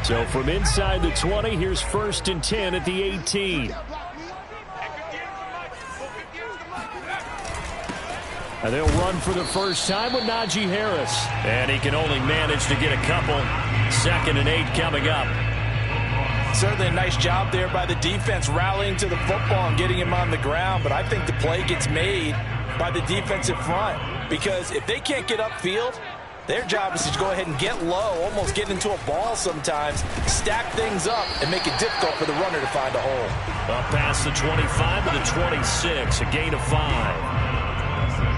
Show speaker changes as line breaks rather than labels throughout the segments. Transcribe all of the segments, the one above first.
So from inside the 20, here's 1st and 10 at the 18. And they'll run for the first time with Najee Harris. And he can only manage to get a couple. 2nd and 8 coming up.
Certainly a nice job there by the defense rallying to the football and getting him on the ground. But I think the play gets made by the defensive front. Because if they can't get upfield, their job is to go ahead and get low, almost get into a ball sometimes, stack things up, and make it difficult for the runner to find a hole.
Up past the 25 to the 26, a gain of 5.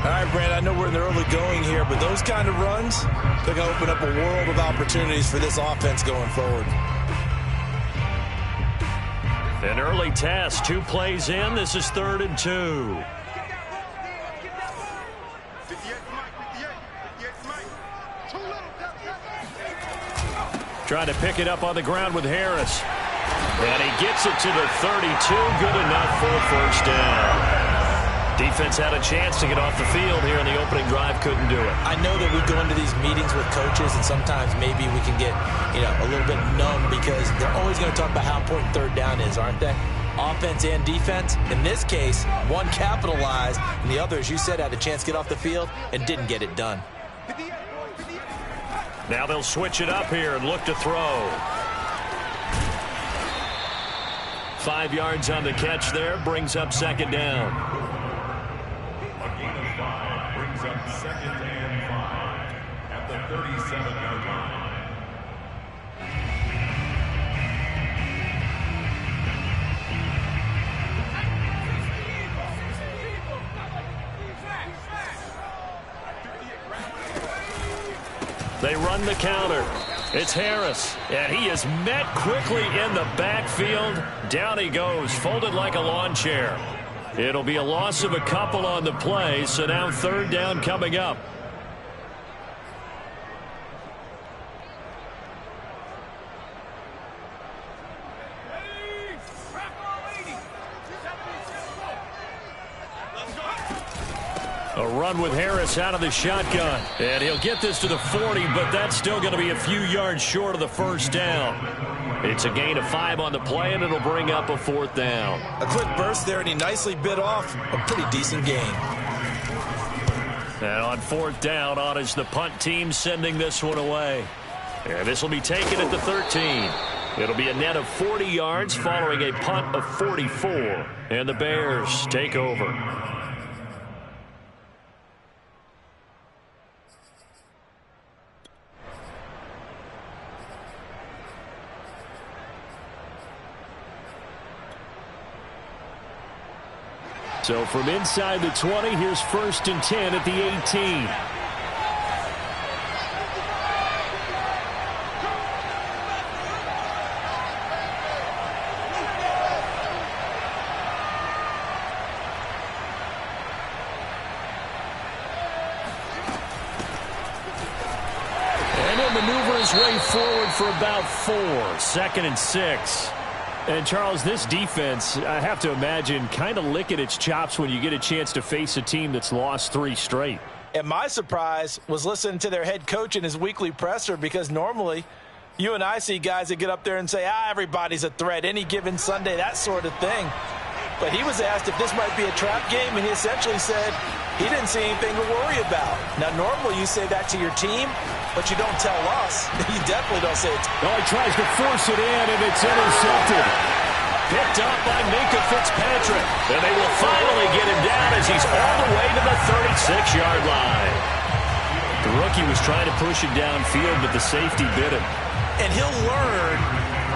All right, Brand, I know we're in the early going here, but those kind of runs, they're going to open up a world of opportunities for this offense going forward.
An early test, 2 plays in. This is 3rd and 2. Trying to pick it up on the ground with Harris. And he gets it to the 32. Good enough for a first down. Defense had a chance to get off the field here in the opening drive. Couldn't do it.
I know that we go into these meetings with coaches, and sometimes maybe we can get, a little bit numb because they're always going to talk about how important 3rd down is, aren't they? Offense and defense. In this case, one capitalized, and the other, as you said, had a chance to get off the field and didn't get it done.
Now they'll switch it up here and look to throw. 5 yards on the catch there, brings up 2nd down.
A gain of 5 brings up 2nd and 5 at the 37-yard line.
They run the counter. It's Harris, and he is met quickly in the backfield. Down he goes, folded like a lawn chair. It'll be a loss of a couple on the play, so now 3rd down coming up. A run with Harris out of the shotgun. And he'll get this to the 40, but that's still going to be a few yards short of the first down. It's a gain of 5 on the play, and it'll bring up a 4th down.
A quick burst there, and he nicely bit off a pretty decent gain.
And on 4th down, on is the punt team sending this one away. And this will be taken at the 13. It'll be a net of 40 yards following a punt of 44. And the Bears take over. So from inside the 20, here's 1st and 10 at the 18. And he'll maneuver his way forward for about 4. 2nd and 6. And, Charles, this defense, I have to imagine, kind of licking its chops when you get a chance to face a team that's lost 3 straight.
And my surprise was listening to their head coach in his weekly presser, because normally you and I see guys that get up there and say, everybody's a threat, any given Sunday, that sort of thing. But he was asked if this might be a trap game, and he essentially said he didn't see anything to worry about. Now, normally you say that to your team, but you don't tell us. You definitely don't say it.
Oh, he tries to force it in, and it's intercepted. Picked up by Minka Fitzpatrick. And they will finally get him down as he's all the way to the 36-yard line. The rookie was trying to push it downfield, but the safety bit him.
And he'll learn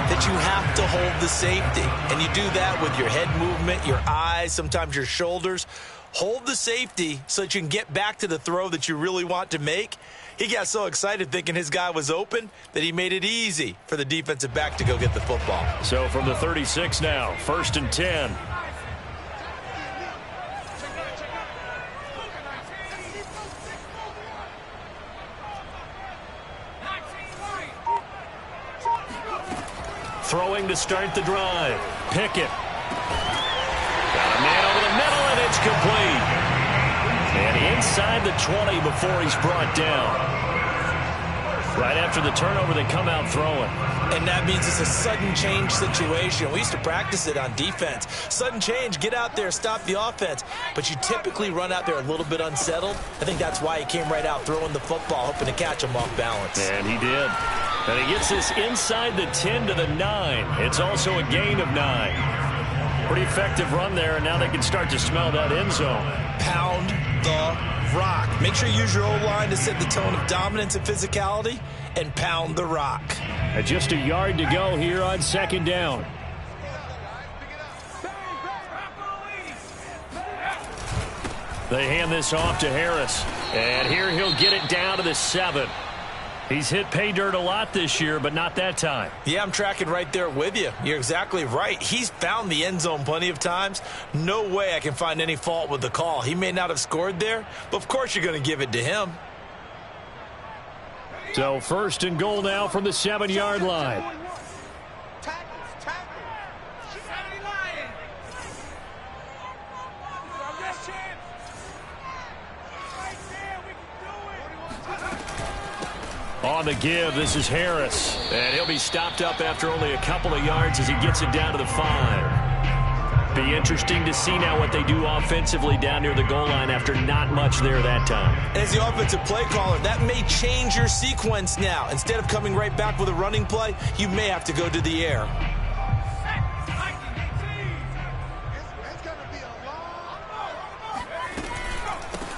that you have to hold the safety. And you do that with your head movement, your eyes, sometimes your shoulders. Hold the safety so that you can get back to the throw that you really want to make. He got so excited thinking his guy was open that he made it easy for the defensive back to go get the football.
So from the 36 now, 1st and 10. Throwing to start the drive. Pickett. Got a man over the middle, and it's complete. And inside the 20 before he's brought down. Right after the turnover, they come out throwing.
And that means it's a sudden change situation. We used to practice it on defense. Sudden change, get out there, stop the offense. But you typically run out there a little bit unsettled. I think that's why he came right out throwing the football, hoping to catch him off balance.
And he did. And he gets this inside the 10 to the 9. It's also a gain of 9. Pretty effective run there, and now they can start to smell that end zone.
Pound the rock. Make sure you use your O-line to set the tone of dominance and physicality, and pound the rock.
And just a yard to go here on second down. They hand this off to Harris. And here he'll get it down to the 7. He's hit pay dirt a lot this year, but not that time.
Yeah, I'm tracking right there with you. You're exactly right. He's found the end zone plenty of times. No way I can find any fault with the call. He may not have scored there, but of course you're going to give it to him.
So first and goal now from the 7-yard line. On the give, this is Harris. And he'll be stopped up after only a couple of yards as he gets it down to the 5. Be interesting to see now what they do offensively down near the goal line after not much there that time.
As the offensive play caller, that may change your sequence now. Instead of coming right back with a running play, you may have to go to the air.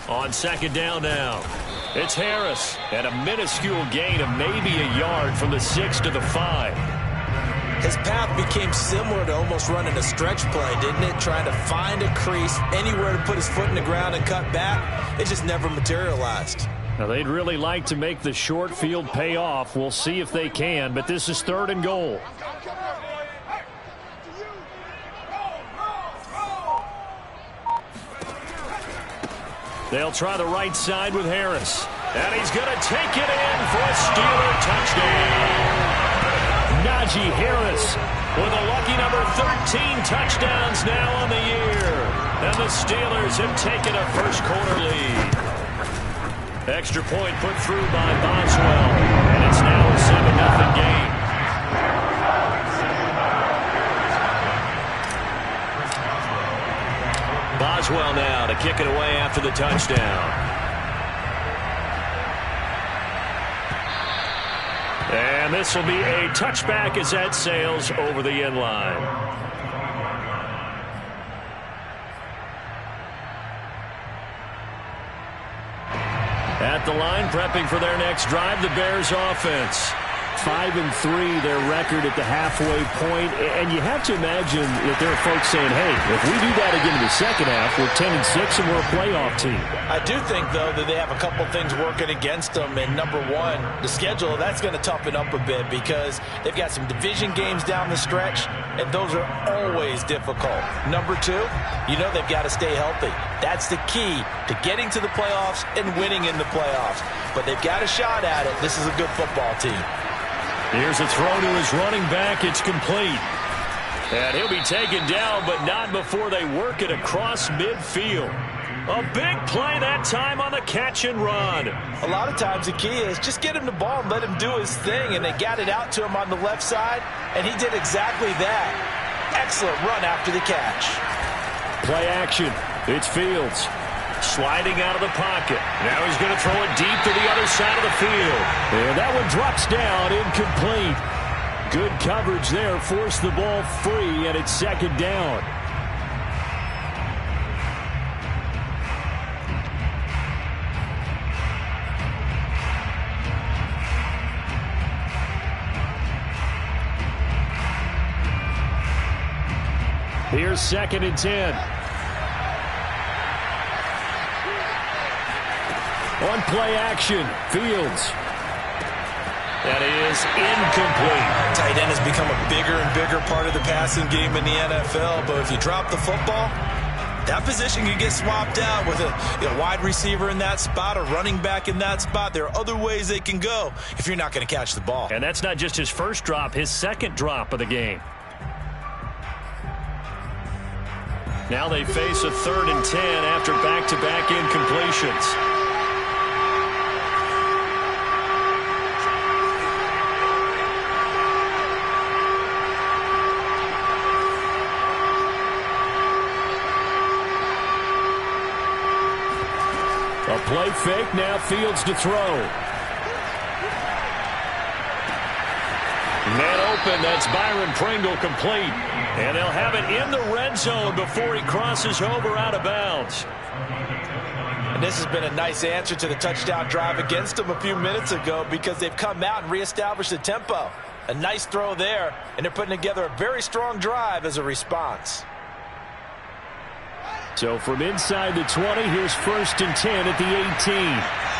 On second down now. It's Harris, and a minuscule gain of maybe a yard from the 6 to the 5.
His path became similar to almost running a stretch play, didn't it? Trying to find a crease, anywhere to put his foot in the ground and cut back. It just never materialized.
Now, they'd really like to make the short field pay off. We'll see if they can, but this is third and goal. They'll try the right side with Harris. And he's going to take it in for a Steeler touchdown. Najee Harris with a lucky number 13 touchdowns now on the year. And the Steelers have taken a first quarter lead. Extra point put through by Boswell. And it's now a 7-0 game. Boswell now to kick it away after the touchdown. And this will be a touchback as that sails over the end line. At the line, prepping for their next drive, the Bears offense. 5-3, their record at the halfway point. And you have to imagine that there are folks saying, hey, if we do that again in the second half, we're 10-6 and we're a playoff team.
I do think, though, that they have a couple things working against them. And number one, the schedule, that's going to toughen up a bit because they've got some division games down the stretch, and those are always difficult. Number two, you know they've got to stay healthy. That's the key to getting to the playoffs and winning in the playoffs. But they've got a shot at it. This is a good football team.
Here's a throw to his running back. It's complete. And he'll be taken down, but not before they work it across midfield. A big play that time on the catch and run.
A lot of times the key is just get him the ball and let him do his thing. And they got it out to him on the left side, and he did exactly that. Excellent run after the catch.
Play action. It's Fields. Sliding out of the pocket. Now he's going to throw it deep to the other side of the field. And that one drops down, incomplete. Good coverage there. Forced the ball free, and it's second down. Here's 2nd and 10. On play action, Fields. That is incomplete.
Tight end has become a bigger and bigger part of the passing game in the NFL, but if you drop the football, that position can get swapped out with a wide receiver in that spot, a running back in that spot. There are other ways they can go if you're not going to catch the ball.
And that's not just his first drop, his second drop of the game. Now they face a 3rd and 10 after back-to-back incompletions. Play fake, now Fields to throw. Man open, that's Byron Pringle complete. And they'll have it in the red zone before he crosses over out of bounds.
And this has been a nice answer to the touchdown drive against them a few minutes ago because they've come out and reestablished the tempo. A nice throw there, and they're putting together a very strong drive as a response.
So from inside the 20, here's 1st and 10 at the 18.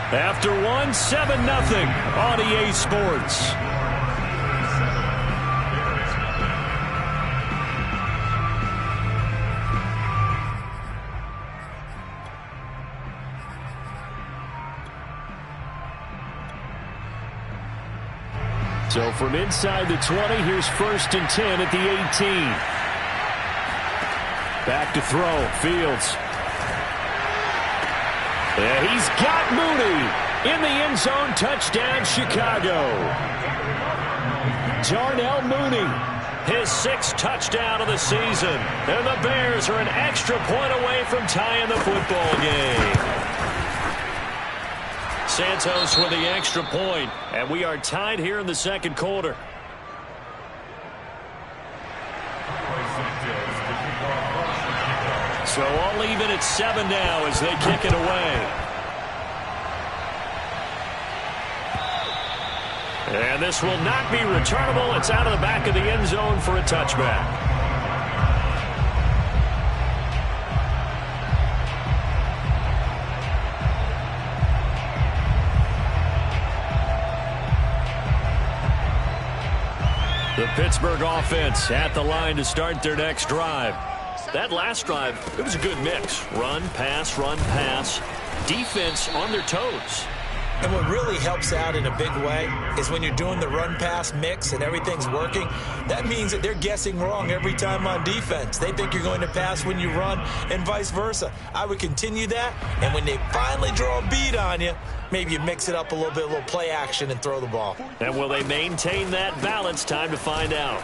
After one, 7-0 on EA Sports. So from inside the 20, here's 1st and 10 at the 18. Back to throw, Fields. Yeah, he's got Mooney in the end zone. Touchdown, Chicago. Darnell Mooney, his 6th touchdown of the season. And the Bears are an extra point away from tying the football game. Santos with the extra point, and we are tied here in the 2nd quarter. So all even at 7 now as they kick it away. And this will not be returnable. It's out of the back of the end zone for a touchback. The Pittsburgh offense at the line to start their next drive. That last drive, it was a good mix. Run, pass, defense on their toes.
And what really helps out in a big way is when you're doing the run-pass mix and everything's working, that means that they're guessing wrong every time on defense. They think you're going to pass when you run and vice versa. I would continue that, and when they finally draw a beat on you, maybe you mix it up a little bit, a little play action, and throw the ball.
And will they maintain that balance? Time to find out.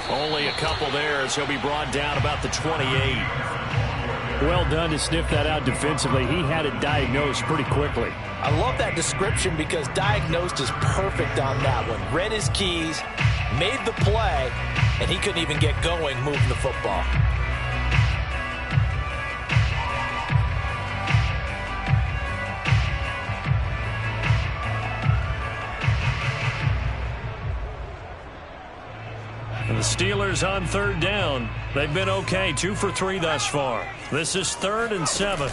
Only a couple there as he'll be brought down about the 28.
Well done to sniff that out defensively. He had it diagnosed pretty quickly.
I love that description because diagnosed is perfect on that one. Read his keys, made the play, and he couldn't even get going moving the football.
And the Steelers on 3rd down. They've been okay, 2 for 3 thus far. This is 3rd and 7.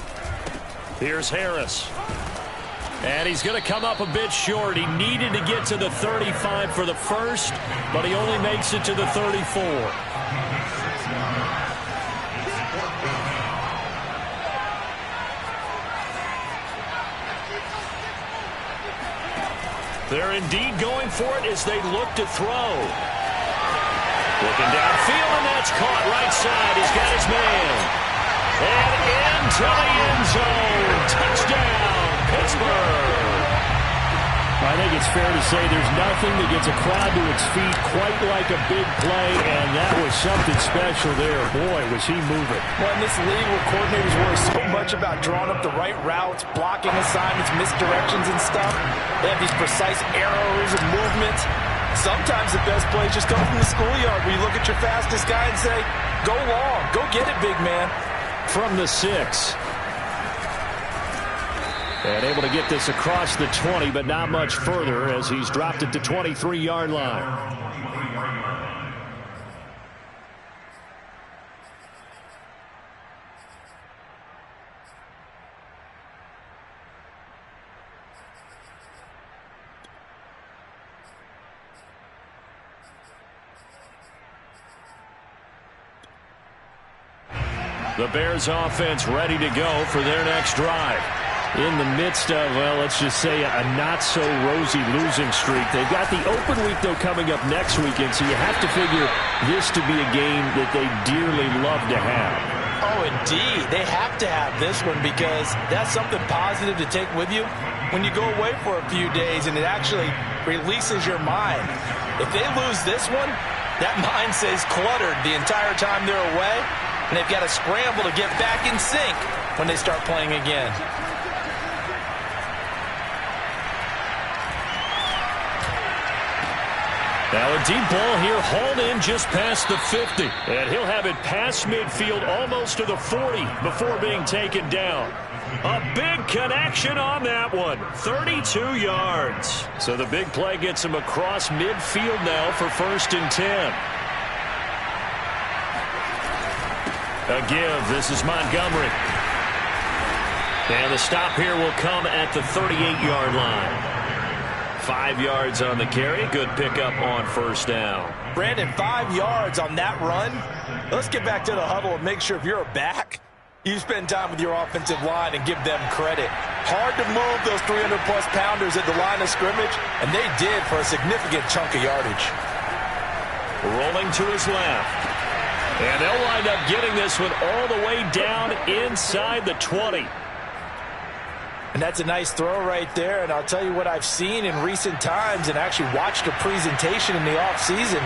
Here's Harris. And he's going to come up a bit short. He needed to get to the 35 for the first, but he only makes it to the 34. They're indeed going for it as they look to throw. Looking downfield, and that's caught right side. He's got his man. And into the end zone. Touchdown, Pittsburgh.
I think it's fair to say there's nothing that gets a crowd to its feet quite like a big play, and that was something special there. Boy, was he moving.
Well, in this league where coordinators worry so much about drawing up the right routes, blocking assignments, misdirections and stuff, they have these precise arrows and movements. Sometimes the best plays just come from the schoolyard where you look at your fastest guy and say, go long, go get it, big man.
From the 6. And able to get this across the 20, but not much further as he's dropped it to 23-yard line. The Bears offense ready to go for their next drive. In the midst of, well, let's just say a not-so-rosy losing streak. They've got the open week, though, coming up next weekend, so you have to figure this to be a game that they dearly love to have.
Oh, indeed. They have to have this one because that's something positive to take with you. when you go away for a few days and it actually releases your mind. If they lose this one, that mind stays cluttered the entire time they're away, and they've got to scramble to get back in sync when they start playing again.
Now a deep ball here, hauled in just past the 50. And he'll have it past midfield, almost to the 40 before being taken down. A big connection on that one. 32 yards. So the big play gets him across midfield now for 1st and 10. A give. This is Montgomery. And the stop here will come at the 38-yard line. 5 yards on the carry. Good pickup on 1st down.
Brandon, 5 yards on that run. Let's get back to the huddle and make sure if you're a back, you spend time with your offensive line and give them credit. Hard to move those 300-plus pounders at the line of scrimmage, and they did for a significant chunk of yardage.
Rolling to his left. And they'll wind up getting this one all the way down inside the 20.
And that's a nice throw right there. And I'll tell you what I've seen in recent times and actually watched a presentation in the offseason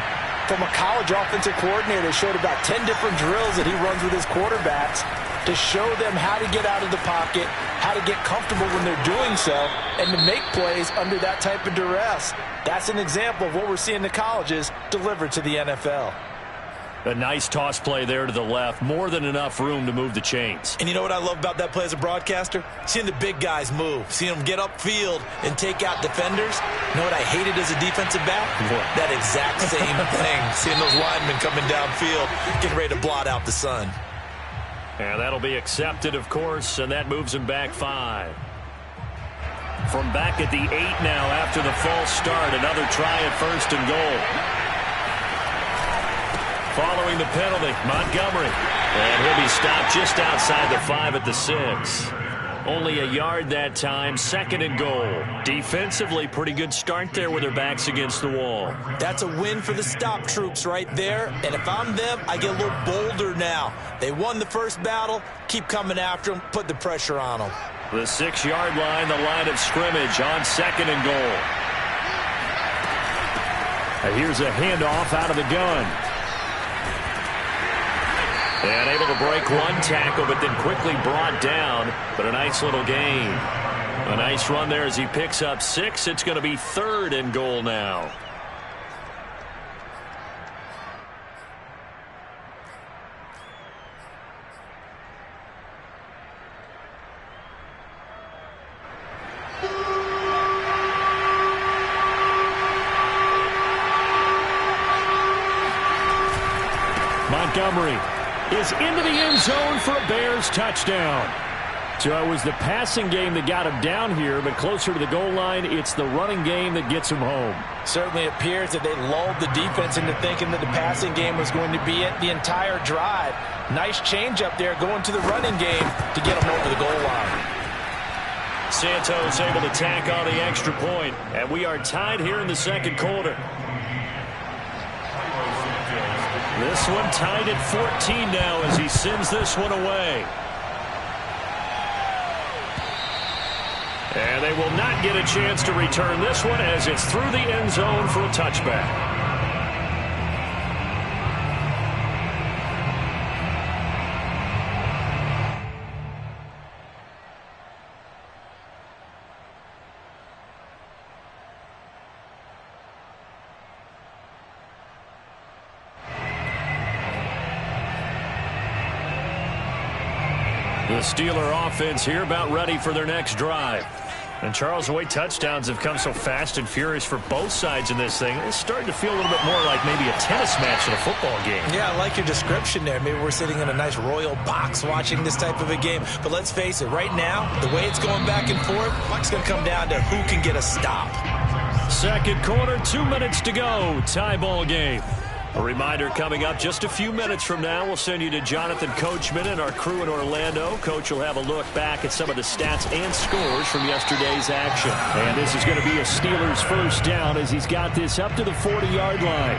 from a college offensive coordinator that showed about 10 different drills that he runs with his quarterbacks to show them how to get out of the pocket, how to get comfortable when they're doing so, and to make plays under that type of duress. That's an example of what we're seeing the colleges deliver to the NFL.
A nice toss play there to the left. More than enough room to move the chains.
And you know what I love about that play as a broadcaster? Seeing the big guys move. Seeing them get upfield and take out defenders. You know what I hated as a defensive back?
What?
That exact same thing. Seeing those linemen coming downfield, getting ready to blot out the sun.
And that'll be accepted, of course, and that moves him back 5. From back at the 8 now after the false start. Another try at 1st and goal. Following the penalty, Montgomery. And he'll be stopped just outside the 5 at the 6. Only a yard that time, 2nd and goal. Defensively, pretty good start there with their backs against the wall.
That's a win for the stop troops right there. And if I'm them, I get a little bolder now. They won the first battle. Keep coming after them. Put the pressure on them.
The 6-yard line, the line of scrimmage on 2nd and goal. And here's a handoff out of the gun. And able to break one tackle, but then quickly brought down. But a nice little gain. A nice run there as he picks up 6. It's going to be 3rd and goal now. Montgomery is into the end zone for a Bears touchdown. So it was the passing game that got him down here, but closer to the goal line, it's the running game that gets him home.
Certainly appears that they lulled the defense into thinking that the passing game was going to be it the entire drive. Nice change up there going to the running game to get him over the goal line.
Santos able to tack on the extra point, and we are tied here in the 2nd quarter. This one tied at 14 now as he sends this one away. And they will not get a chance to return this one as it's through the end zone for a touchback. The Steeler offense here about ready for their next drive. And Charles, the way touchdowns have come so fast and furious for both sides in this thing, it's starting to feel a little bit more like maybe a tennis match in a football game.
Yeah, I like your description there. Maybe we're sitting in a nice royal box watching this type of a game. But let's face it, right now, the way it's going back and forth, it's going to come down to who can get a stop.
2nd quarter, 2 minutes to go. Tie ball game. A reminder coming up just a few minutes from now. We'll send you to Jonathan Coachman and our crew in Orlando. Coach will have a look back at some of the stats and scores from yesterday's action. And this is going to be a Steelers 1st down as he's got this up to the 40-yard line.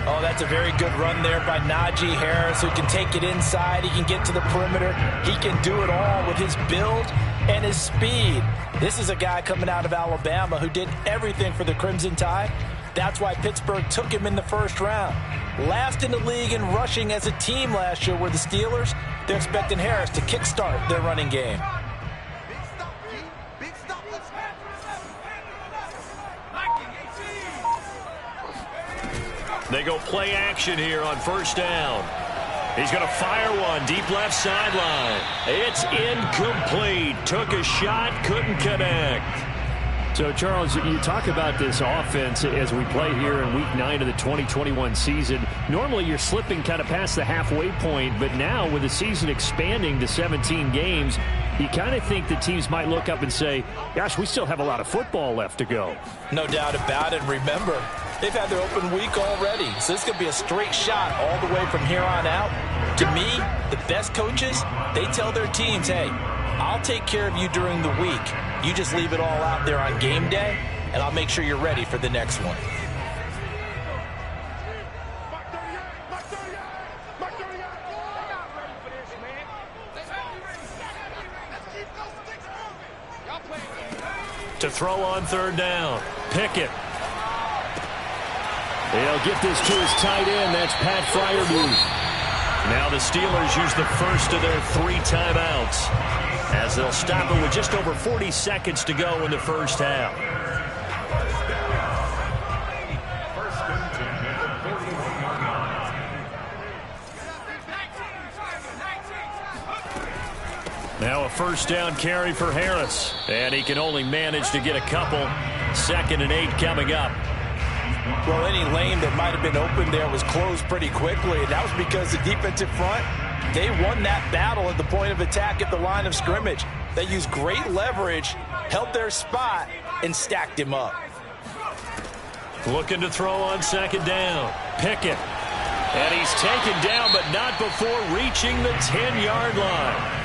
Oh, that's a very good run there by Najee Harris, who can take it inside. He can get to the perimeter. He can do it all with his build and his speed. This is a guy coming out of Alabama who did everything for the Crimson Tide. That's why Pittsburgh took him in the first round. Last in the league in rushing as a team last year were the Steelers. They're expecting Harris to kickstart their running game.
They go play action here on first down. He's going to fire one deep left sideline. It's incomplete. Took a shot, couldn't connect.
So, Charles, you talk about this offense as we play here in Week 9 of the 2021 season. Normally, you're slipping kind of past the halfway point, but now with the season expanding to 17 games, you kind of think the teams might look up and say, gosh, we still have a lot of football left to go.
No doubt about it. Remember, they've had their open week already, so this could be a straight shot all the way from here on out. To me, the best coaches, they tell their teams, hey, I'll take care of you during the week. You just leave it all out there on game day, and I'll make sure you're ready for the next one.
To throw on third down, Pickett.
They'll get this to his tight end. That's Pat Freiermuth.
Now the Steelers use the first of their 3 timeouts as they'll stop it with just over 40 seconds to go in the first half. Now a first down carry for Harris, and he can only manage to get a couple. 2nd and 8 coming up.
Well, any lane that might have been open there was closed pretty quickly, and that was because the defensive front, they won that battle at the point of attack at the line of scrimmage. They used great leverage, held their spot, and stacked him up.
Looking to throw on 2nd down. Pickett. And he's taken down, but not before reaching the 10-yard line.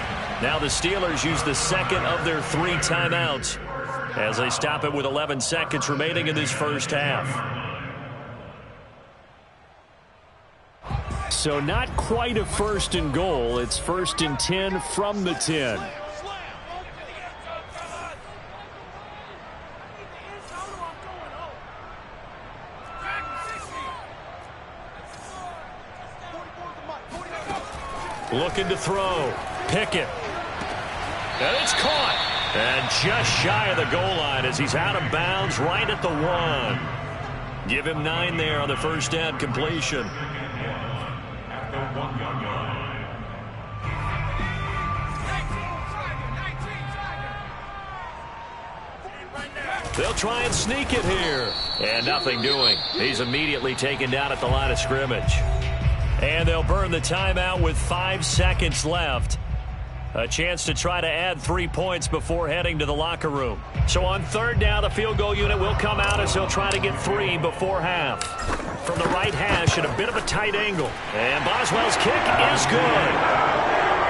Now the Steelers use the 2nd of their 3 timeouts as they stop it with 11 seconds remaining in this first half.
So not quite a 1st and goal. It's 1st and 10 from the 10.
Looking to throw. Pickett. And it's caught. And just shy of the goal line as he's out of bounds right at the 1. Give him 9 there on the first down completion. They'll try and sneak it here. And nothing doing. He's immediately taken down at the line of scrimmage. And they'll burn the timeout with 5 seconds left. A chance to try to add 3 points before heading to the locker room. So on 3rd down, the field goal unit will come out as he'll try to get 3 before half. From the right hash at a bit of a tight angle. And Boswell's kick is good.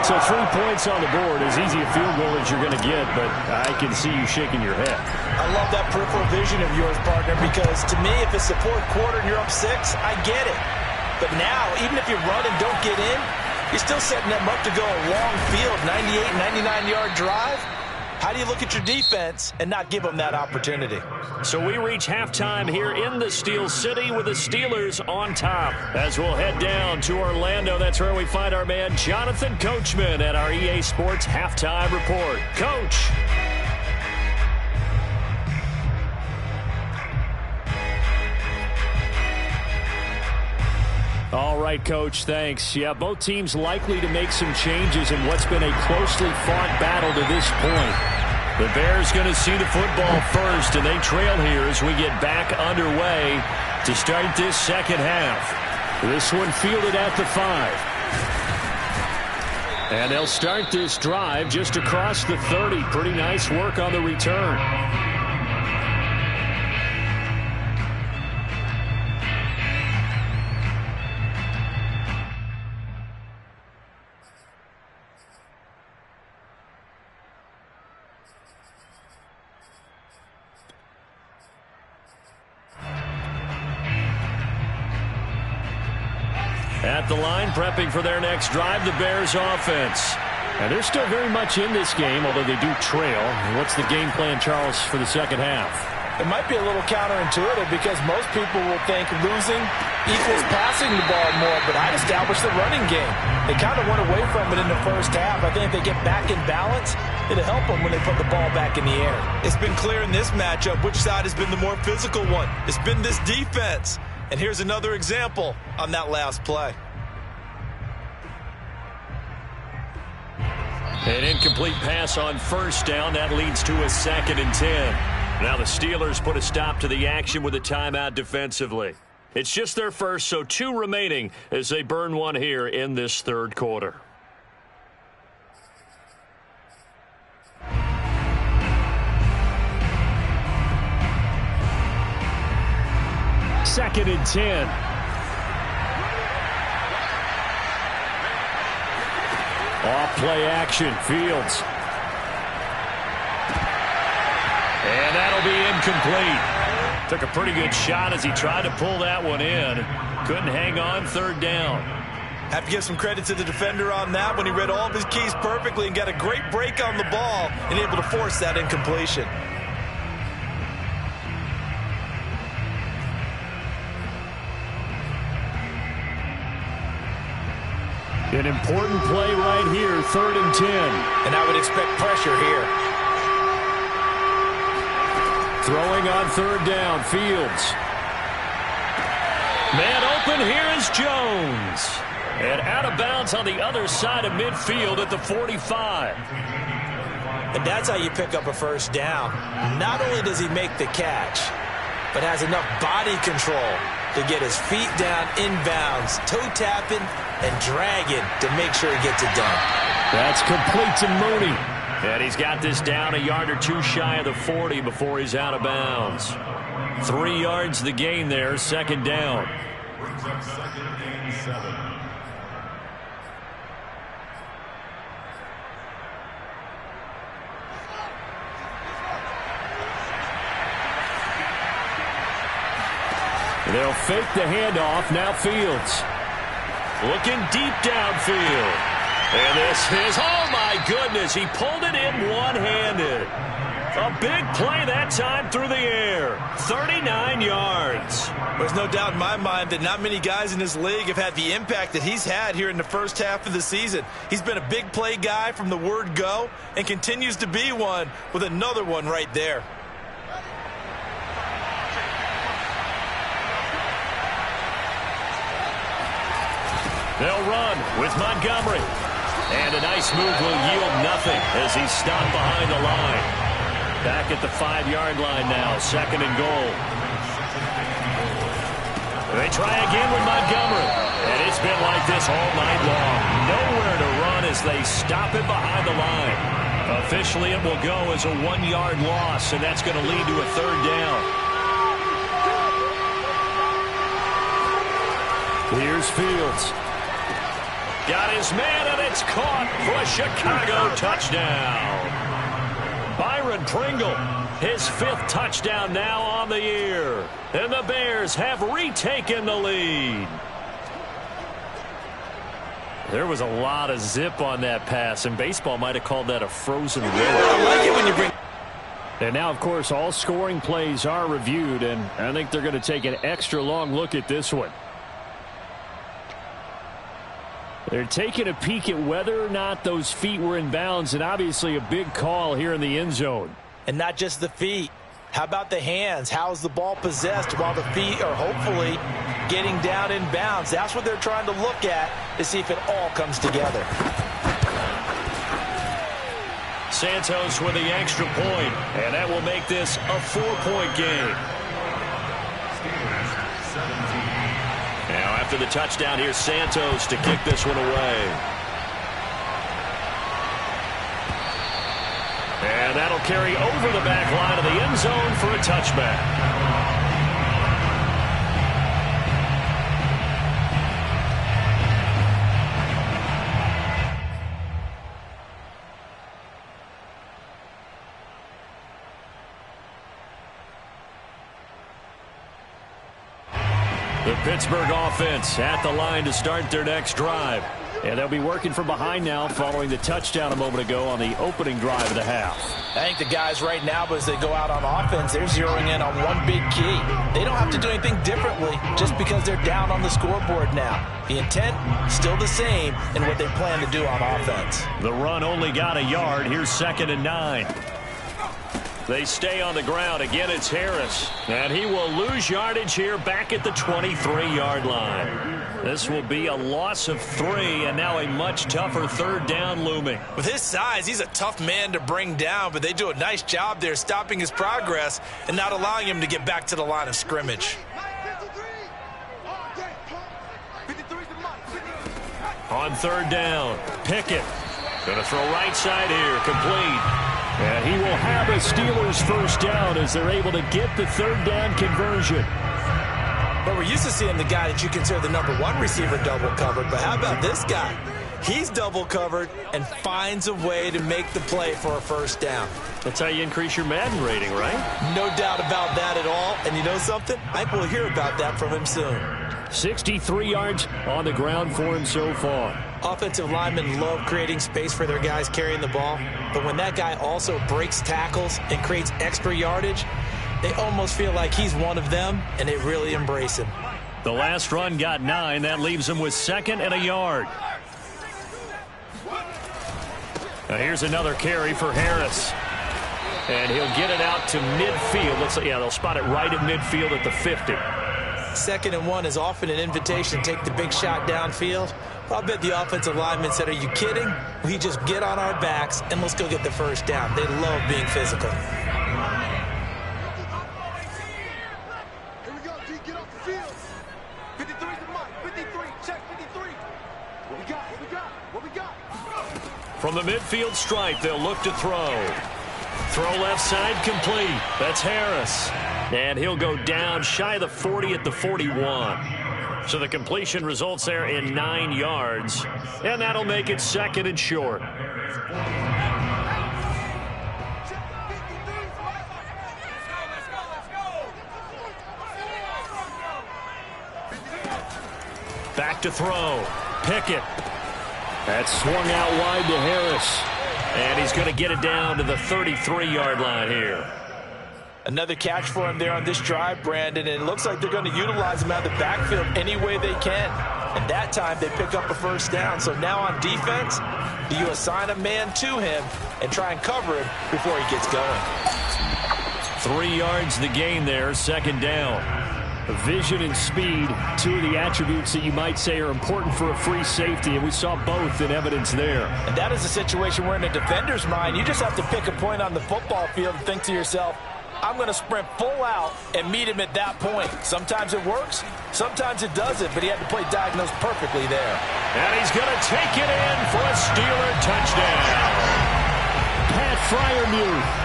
So 3 points on the board, as easy a field goal as you're going to get, but I can see you shaking your head.
I love that peripheral vision of yours, partner, because to me, if it's the 4th quarter and you're up 6, I get it. But now, even if you run and don't get in, you're still setting them up to go a long field, 98, 99-yard drive. How do you look at your defense and not give them that opportunity?
So we reach halftime here in the Steel City with the Steelers on top. As we'll head down to Orlando, that's where we find our man Jonathan Coachman at our EA Sports Halftime Report. Coach.
All right, Coach, thanks. Yeah, both teams likely to make some changes in what's been a closely fought battle to this point.
The Bears going to see the football first, and they trail here as we get back underway to start this second half.
This one fielded at the 5. And they'll start this drive just across the 30. Pretty nice work on the return.
At the line, prepping for their next drive, the Bears offense.
And they're still very much in this game, although they do trail. What's the game plan, Charles, for the second half?
It might be a little counterintuitive because most people will think losing equals passing the ball more, but I'd establish the running game. They kind of went away from it in the first half. I think if they get back in balance, it'll help them when they put the ball back in the air.
It's been clear in this matchup which side has been the more physical one. It's been this defense. And here's another example on that last play.
An incomplete pass on first down. That leads to a 2nd and 10. Now the Steelers put a stop to the action with a timeout defensively. It's just their first, so 2 remaining as they burn one here in this third quarter.
Second and 10. Off play action, Fields.
And that'll be incomplete. Took a pretty good shot as he tried to pull that one in. Couldn't hang on, third down.
Have to give some credit to the defender on that when he read all of his keys perfectly and got a great break on the ball and able to force that incompletion.
An important play right here, 3rd and 10.
And I would expect pressure here.
Throwing on 3rd down, Fields.
Man open, here is Jones. And out of bounds on the other side of midfield at the 45.
And that's how you pick up a first down. Not only does he make the catch, but has enough body control to get his feet down inbounds, toe tapping and dragging to make sure he gets it done.
That's complete to Mooney.
And he's got this down a yard or 2 shy of the 40 before he's out of bounds. 3 yards the gain there, 2nd down.
Brings up 2nd and 7.
They'll fake the handoff. Now Fields.
Looking deep downfield. And this is, oh my goodness, he pulled it in one-handed. A big play that time through the air. 39 yards.
There's no doubt in my mind that not many guys in this league have had the impact that he's had here in the first half of the season. He's been a big play guy from the word go and continues to be one with another one right there.
They'll run with Montgomery. And a nice move will yield nothing as he's stopped behind the line. Back at the 5-yard line now, 2nd and goal. They try again with Montgomery. And it's been like this all night long. Nowhere to run as they stop him behind the line. Officially, it will go as a 1-yard loss, and that's going to lead to a 3rd down.
Here's Fields.
Got his man, and it's caught for a Chicago touchdown. Byron Pringle, his 5th touchdown now on the year. And the Bears have retaken the lead.
There was a lot of zip on that pass, and baseball might have called that a frozen road.
I like it when you bring...
And now, of course, all scoring plays are reviewed, and I think they're going to take an extra long look at this one. They're taking a peek at whether or not those feet were in bounds, and obviously a big call here in the end zone.
And not just the feet. How about the hands? How is the ball possessed while the feet are hopefully getting down in bounds? That's what they're trying to look at to see if it all comes together.
Santos with the extra point, and that will make this a 4-point game. Now after the touchdown, here's Santos to kick this one away. And that'll carry over the back line of the end zone for a touchback. The Pittsburgh offense at the line to start their next drive.
And they'll be working from behind now following the touchdown a moment ago on the opening drive of the half.
I think the guys right now, as they go out on offense, they're zeroing in on one big key. They don't have to do anything differently just because they're down on the scoreboard now. The intent, still the same in what they plan to do on offense.
The run only got a yard. Here's 2nd and 9. They stay on the ground. Again, it's Harris. And he will lose yardage here back at the 23-yard line. This will be a loss of 3, and now a much tougher 3rd down looming.
With his size, he's a tough man to bring down, but they do a nice job there stopping his progress and not allowing him to get back to the line of scrimmage.
On 3rd down, Pickett. Going to throw right side here, complete.
And he will have a Steelers 1st down as they're able to get the 3rd down conversion.
But we're used to seeing the guy that you consider the #1 receiver double covered. But how about this guy? He's double covered and finds a way to make the play for a 1st down.
That's how you increase your Madden rating, right?
No doubt about that at all. And you know something? I think we'll hear about that from him soon.
63 yards on the ground for him so far.
Offensive linemen love creating space for their guys carrying the ball. But when that guy also breaks tackles and creates extra yardage, they almost feel like he's one of them, and they really embrace him.
The last run got 9. That leaves him with 2nd and a yard. Now here's another carry for Harris. And he'll get it out to midfield. Looks like, yeah, they'll spot it right at midfield at the 50.
2nd and 1 is often an invitation to take the big shot downfield. I'll bet the offensive lineman said, are you kidding? We just get on our backs and let's go get the 1st down. They love being physical.
Here we go, D, get off the field. 53 to Mike, 53, check 53. What we got, what we got, what we got?
From the midfield stripe, they'll look to throw. Throw left side complete. That's Harris. And he'll go down shy of the 40 at the 41. So the completion results there in 9 yards. And that'll make it 2nd and short. Back to throw. Pickett.
That swung out wide to Harris.
And he's going to get it down to the 33-yard line here.
Another catch for him there on this drive, Brandon, and it looks like they're going to utilize him out of the backfield any way they can. And that time they pick up a 1st down. So now on defense, do you assign a man to him and try and cover him before he gets going?
3 yards the gain there, 2nd down.
Vision and speed, 2 of the attributes that you might say are important for a free safety, and we saw both in evidence there.
And that is a situation where in a defender's mind, you just have to pick a point on the football field and think to yourself, I'm going to sprint full out and meet him at that point. Sometimes it works, sometimes it doesn't, but he had to play diagnosed perfectly there.
And he's going to take it in for a Steeler touchdown.
Pat Freiermuth.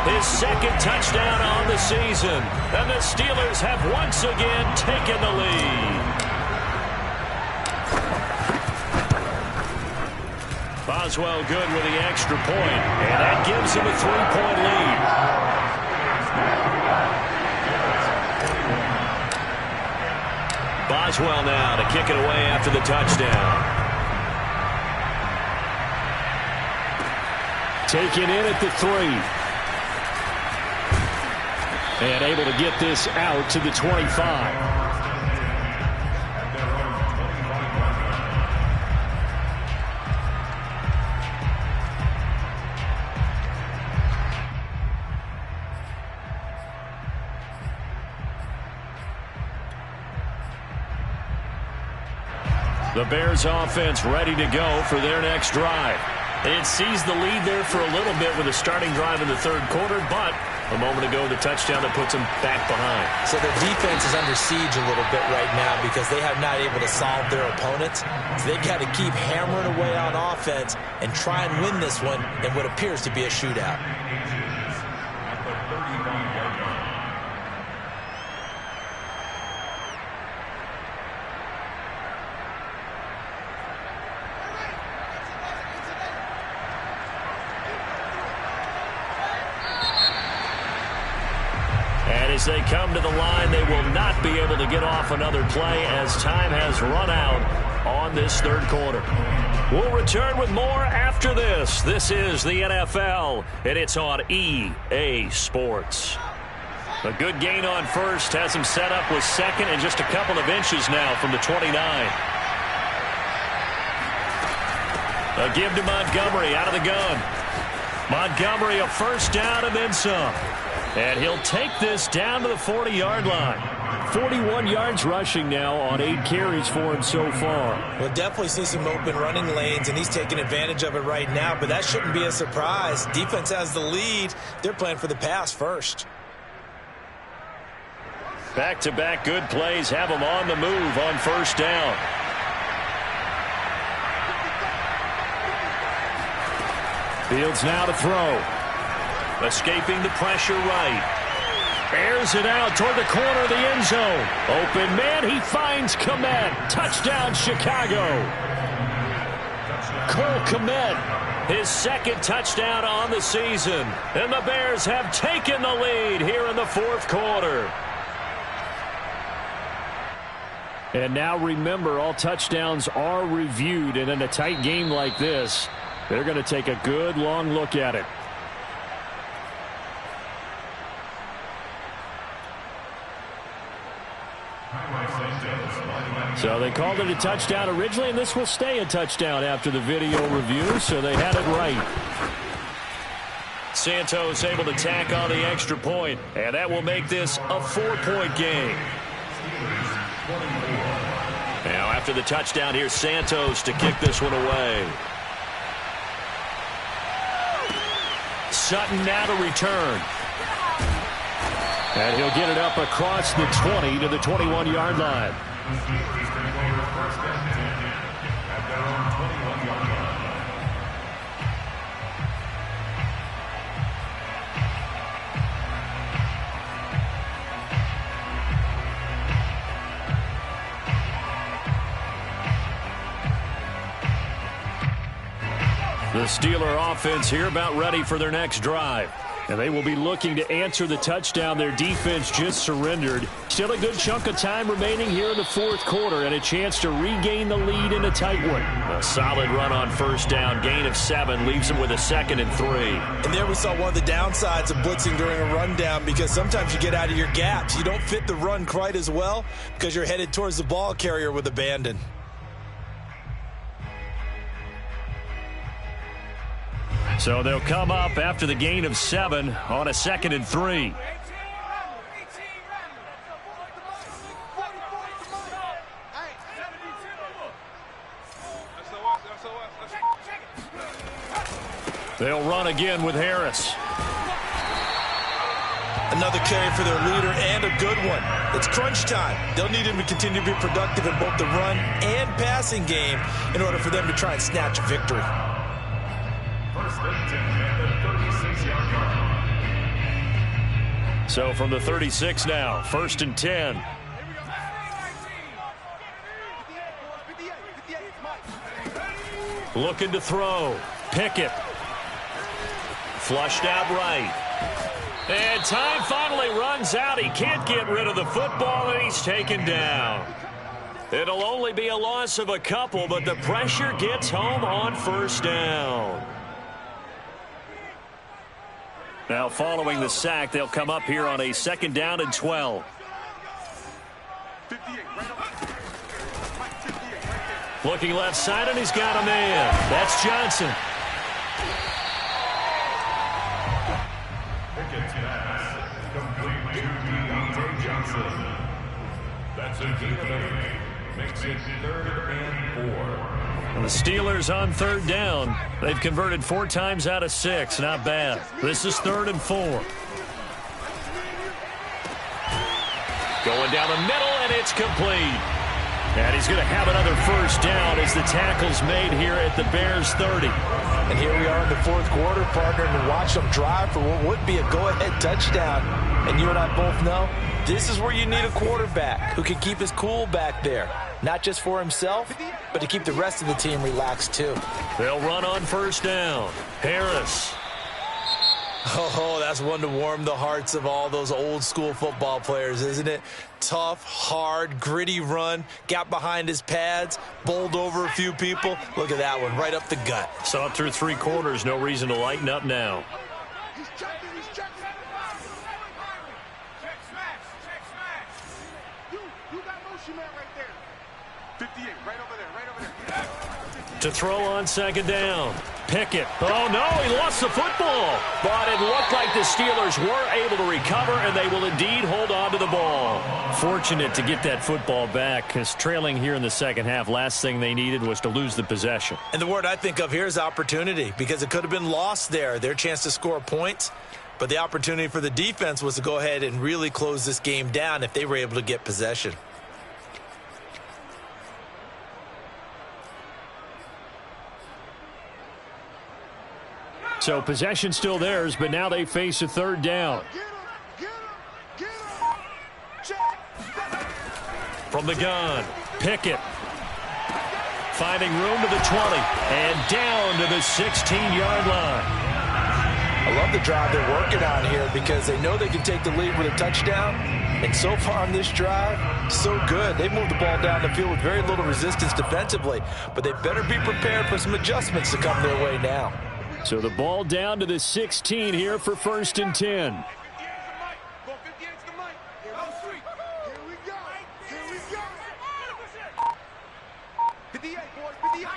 His 2nd touchdown on the season. And the Steelers have once again taken the lead. Boswell good with the extra point. And that gives him a 3-point lead. Boswell now to kick it away after the touchdown.
Taken in at the 3. And able to get this out to the 25.
The Bears offense ready to go for their next drive. It seized the lead there for a little bit with a starting drive in the 3rd quarter, but a moment ago the touchdown that puts them back behind.
So their defense is under siege a little bit right now because they have not able to solve their opponents. So they've got to keep hammering away on offense and try and win this one in what appears to be a shootout.
As they come to the line, they will not be able to get off another play as time has run out on this third quarter. We'll return with more after this. This is the NFL, and it's on EA Sports. A good gain on first has him set up with second and just a couple of inches now from the 29. A give to Montgomery out of the gun. Montgomery a first down and then some. And he'll take this down to the 40-yard line. 41 yards rushing now on 8 carries for him so far.
We'll definitely see some open running lanes, and he's taking advantage of it right now, but that shouldn't be a surprise. Defense has the lead. They're playing for the pass first.
Back-to-back good plays have him on the move on first down.
Fields now to throw.
Escaping the pressure right. Airs it out toward the corner of the end zone. Open man, he finds Kmet. Touchdown, Chicago. Cole Kmet, his second touchdown on the season. And the Bears have taken the lead here in the fourth quarter.
And now remember, all touchdowns are reviewed. And in a tight game like this, they're going to take a good long look at it. So they called it a touchdown originally, and this will stay a touchdown after the video review, so they had it right.
Santos able to tack on the extra point, and that will make this a 4-point game. Now after the touchdown, here's Santos to kick this one away. Sutton now to return.
And he'll get it up across the 20 to the 21-yard line.
The Steeler offense here about ready for their next drive. And they will be looking to answer the touchdown their defense just surrendered. Still a good chunk of time remaining here in the fourth quarter and a chance to regain the lead in a tight one. A solid run on first down. Gain of 7 leaves them with a 2nd and 3.
And there we saw one of the downsides of blitzing during a rundown, because sometimes you get out of your gaps. You don't fit the run quite as well because you're headed towards the ball carrier with abandon.
So they'll come up after the gain of 7 on a 2nd and 3. They'll run again with Harris.
Another carry for their leader, and a good one. It's crunch time. They'll need him to continue to be productive in both the run and passing game in order for them to try and snatch a victory.
So from the 36 now, 1st and 10. Looking to throw. Pickett. Flushed out right. And time finally runs out. He can't get rid of the football, and he's taken down. It'll only be a loss of a couple, but the pressure gets home on first down. Now following the sack, they'll come up here on a 2nd down and 12. Looking left side, and he's got a man. That's Johnson.
Pickett's pass complete to Deontay Johnson. That's a gain of 8. Makes it 3rd and 4.
And the Steelers on 3rd down. They've converted 4 times out of 6. Not bad. This is 3rd and 4. Going down the middle, and it's complete. And he's going to have another first down as the tackle's made here at the Bears 30.
And here we are in the fourth quarter, partner, and watch them drive for what would be a go-ahead touchdown. And you and I both know this is where you need a quarterback who can keep his cool back there. Not just for himself, but to keep the rest of the team relaxed too.
They'll run on first down. Harris.
Oh, that's one to warm the hearts of all those old school football players, isn't it? Tough, hard, gritty run, got behind his pads, bowled over a few people. Look at that one, right up the gut.
Saw it through 3 quarters, no reason to lighten up now.
He's checking, he's checking. Check smash, check smash. You got motion man right there. 58, right over there, right over there.
To throw on 2nd down. Pickett. Oh, no, he lost the football. But it looked like the Steelers were able to recover, and they will indeed hold on to the ball. Fortunate to get that football back, because trailing here in the second half, last thing they needed was to lose the possession.
And the word I think of here is opportunity, because it could have been lost there, their chance to score points. But the opportunity for the defense was to go ahead and really close this game down if they were able to get possession.
So possession still theirs, but now they face a 3rd down.
Get him. Check.
From the gun, Pickett. Finding room to the 20 and down to the 16-yard line.
I love the drive they're working on here because they know they can take the lead with a touchdown. And so far on this drive, so good. They moved the ball down the field with very little resistance defensively, but they better be prepared for some adjustments to come their way now.
So the ball down to the 16 here for 1st and 10.
Go 58 to the mic. Here we go. Here we go. 58, boys. 58.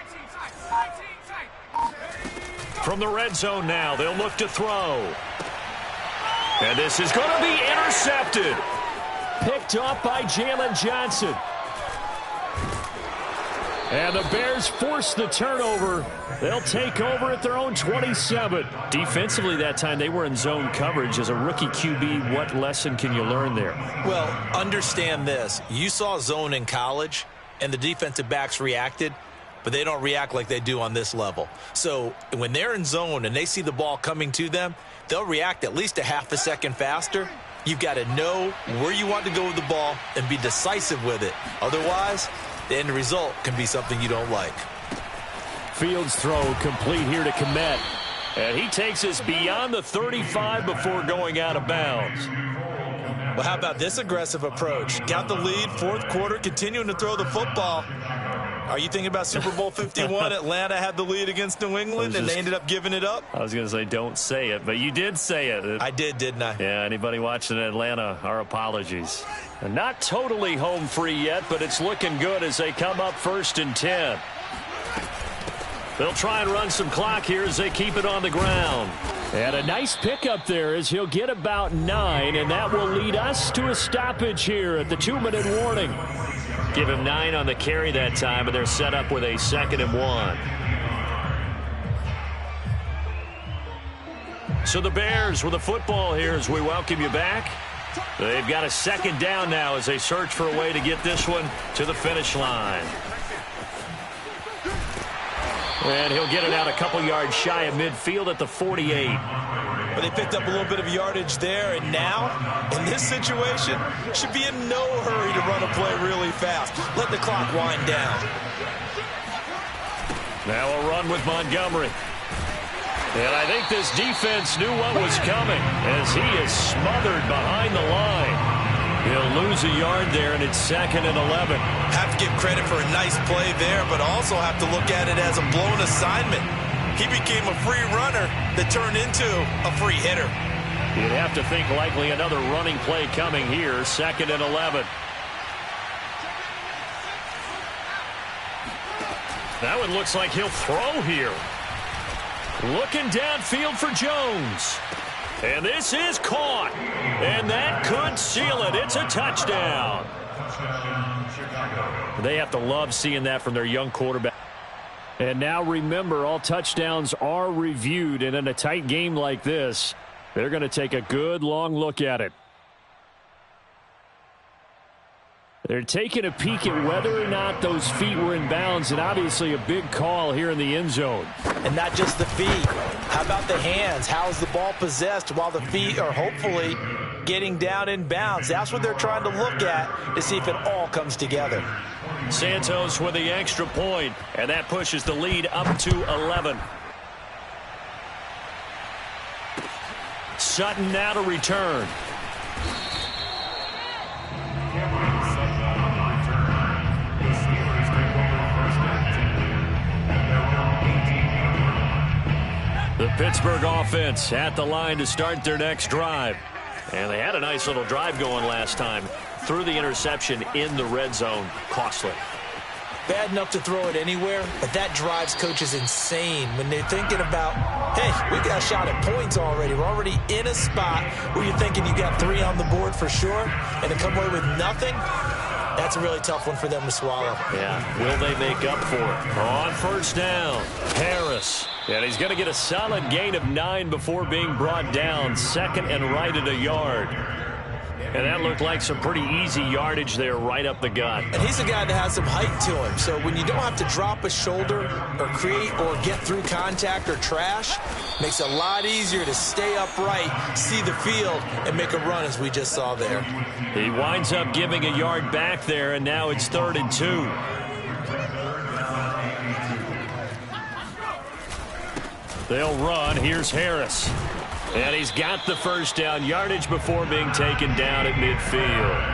From the red zone now, they'll look to throw. And this is going to be intercepted.
Picked off by Jalen Johnson. And the Bears force the turnover. They'll take over at their own 27. Defensively that time, they were in zone coverage. As a rookie QB, what lesson can you learn there?
Well, understand this. You saw zone in college, and the defensive backs reacted, but they don't react like they do on this level. So when they're in zone and they see the ball coming to them, they'll react at least a half a second faster. You've got to know where you want to go with the ball and be decisive with it. Otherwise, the end result can be something you don't like.
Fields throw complete here to Kmet.
And he takes us beyond the 35 before going out of bounds.
Well, how about this aggressive approach? Got the lead, 4th quarter, continuing to throw the football. Are you thinking about Super Bowl 51? Atlanta had the lead against New England, and they ended up giving it up?
I was going to say don't say it, but you did say it.
I did, didn't I?
Yeah, anybody watching Atlanta, our apologies. And not totally home free yet, but it's looking good as they come up 1st and 10. They'll try and run some clock here as they keep it on the ground.
And a nice pickup there as he'll get about 9, and that will lead us to a stoppage here at the 2-minute warning.
Give him 9 on the carry that time, and they're set up with a 2nd and 1. So the Bears with the football here as we welcome you back. They've got a 2nd down now as they search for a way to get this one to the finish line. And he'll get it out a couple yards shy of midfield at the 48.
But they picked up a little bit of yardage there, and now, in this situation, should be in no hurry to run a play really fast. Let the clock wind down.
Now a run with Montgomery. And I think this defense knew what was coming as he is smothered behind the line. He'll lose a yard there, and it's 2nd and 11.
Have to give credit for a nice play there, but also have to look at it as a blown assignment. He became a free runner that turned into a free hitter.
You'd have to think likely another running play coming here, 2nd and 11. That one looks like he'll throw here. Looking downfield for Jones. And this is caught. And that could seal it. It's a touchdown. They have to love seeing that from their young quarterback.
And now remember, all touchdowns are reviewed. And in a tight game like this, they're going to take a good long look at it. They're taking a peek at whether or not those feet were in bounds, and obviously a big call here in the end zone.
And not just the feet. How about the hands? How's the ball possessed while the feet are hopefully getting down in bounds? That's what they're trying to look at to see if it all comes together.
Santos with the extra point, and that pushes the lead up to 11. Sutton now to return. The Pittsburgh offense at the line to start their next drive. And they had a nice little drive going last time. Threw the interception in the red zone. Costly.
Bad enough to throw it anywhere, but that drives coaches insane when they're thinking about, hey, we got a shot at points already. We're already in a spot where you're thinking you got 3 on the board for sure, and to come away with nothing, that's a really tough one for them to swallow.
Yeah, will they make up for it? On first down, Harris. And he's going to get a solid gain of 9 before being brought down. Second and right at a yard. And that looked like some pretty easy yardage there right up the gut.
And he's a guy that has some height to him. So when you don't have to drop a shoulder or create or get through contact or trash, makes it a lot easier to stay upright, see the field, and make a run as we just saw there.
He winds up giving a yard back there, and now it's 3rd and 2. They'll run. Here's Harris. And he's got the first down, yardage before being taken down at midfield.